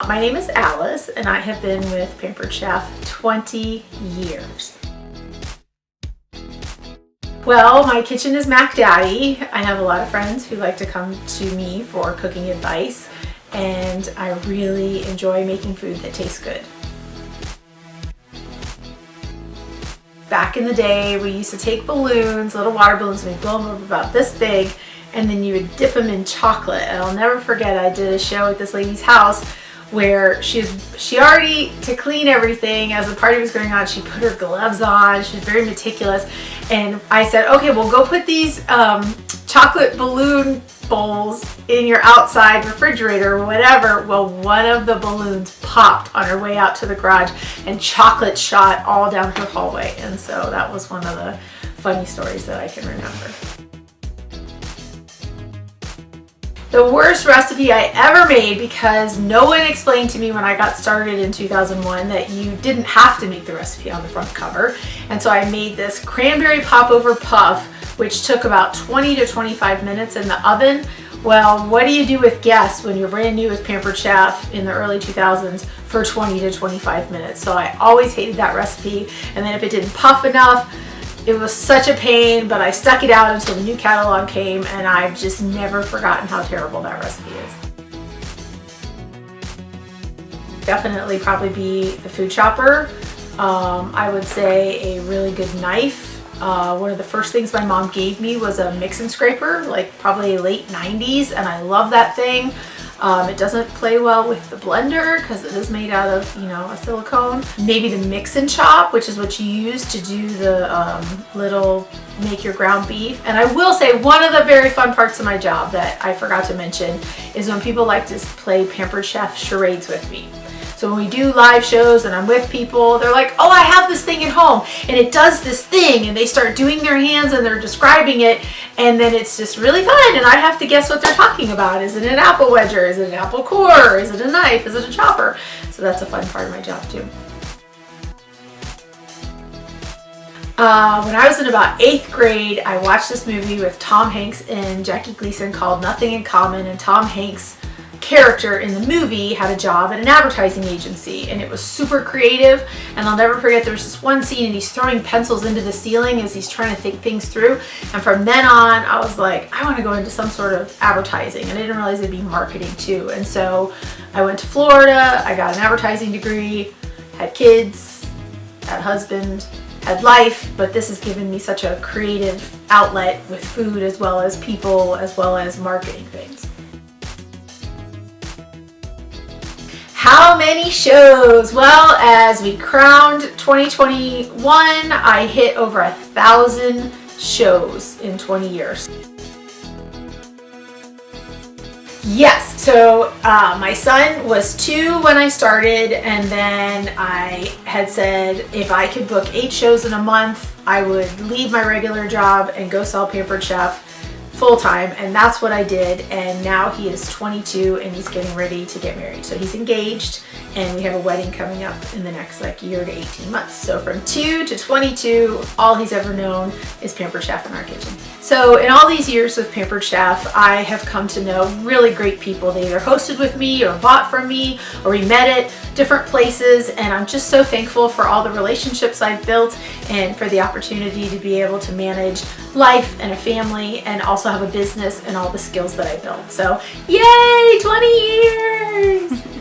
My name is Alice, and I have been with Pampered Chef 20 years. Well, my kitchen is Mac Daddy. I have a lot of friends who like to come to me for cooking advice, and I really enjoy making food that tastes good. Back in the day, we used to take balloons, little water balloons, and we'd blow them up about this big, and then you would dip them in chocolate. And I'll never forget, I did a show at this lady's house where she already, to clean everything as the party was going on, she put her gloves on. She was very meticulous. And I said, okay, well, go put these chocolate balloon bowls in your outside refrigerator or whatever. Well, one of the balloons popped on her way out to the garage and chocolate shot all down her hallway. And so that was one of the funny stories that I can remember. The worst recipe I ever made, because no one explained to me when I got started in 2001 that you didn't have to make the recipe on the front cover. And so I made this cranberry popover puff, which took about 20 to 25 minutes in the oven. Well, what do you do with guests when you're brand new with Pampered Chef in the early 2000s for 20 to 25 minutes? So I always hated that recipe. And then if it didn't puff enough, it was such a pain, but I stuck it out until the new catalog came, and I've just never forgotten how terrible that recipe is. Definitely probably be the food chopper. I would say a really good knife. One of the first things my mom gave me was a mix and scraper, like probably late 90s, and I love that thing. It doesn't play well with the blender because it is made out of, a silicone. Maybe the mix and chop, which is what you use to do the little make your ground beef. And I will say, one of the very fun parts of my job that I forgot to mention is when people like to play Pampered Chef charades with me. So when we do live shows and I'm with people, they're like, oh, I have this thing at home and it does this thing, and they start doing their hands and they're describing it, and then it's just really fun and I have to guess what they're talking about. Is it an apple wedger? Is it an apple core? Is it a knife? Is it a chopper? So that's a fun part of my job too. When I was in about 8th grade, I watched this movie with Tom Hanks and Jackie Gleason called Nothing in Common, and Tom Hanks' character in the movie had a job at an advertising agency, and it was super creative. And I'll never forget, there was this one scene and he's throwing pencils into the ceiling as he's trying to think things through, and from then on I was like, I want to go into some sort of advertising, and I didn't realize it'd be marketing too. And so I went to Florida, I got an advertising degree, had kids, had a husband, had life, but this has given me such a creative outlet with food as well as people as well as marketing things. How many shows? Well, as we crowned 2021, I hit over 1,000 shows in 20 years. Yes, so my son was 2 when I started, and then I had said if I could book 8 shows in a month, I would leave my regular job and go sell Pampered Chef full-time, and that's what I did. And now he is 22 and he's getting ready to get married. So he's engaged, and we have a wedding coming up in the next year to 18 months. So from 2 to 22, all he's ever known is Pampered Chef in our kitchen. So in all these years with Pampered Chef, I have come to know really great people. They either hosted with me or bought from me, or we met at different places, and I'm just so thankful for all the relationships I've built and for the opportunity to be able to manage life and a family and also have a business and all the skills that I built. So yay, 20 years!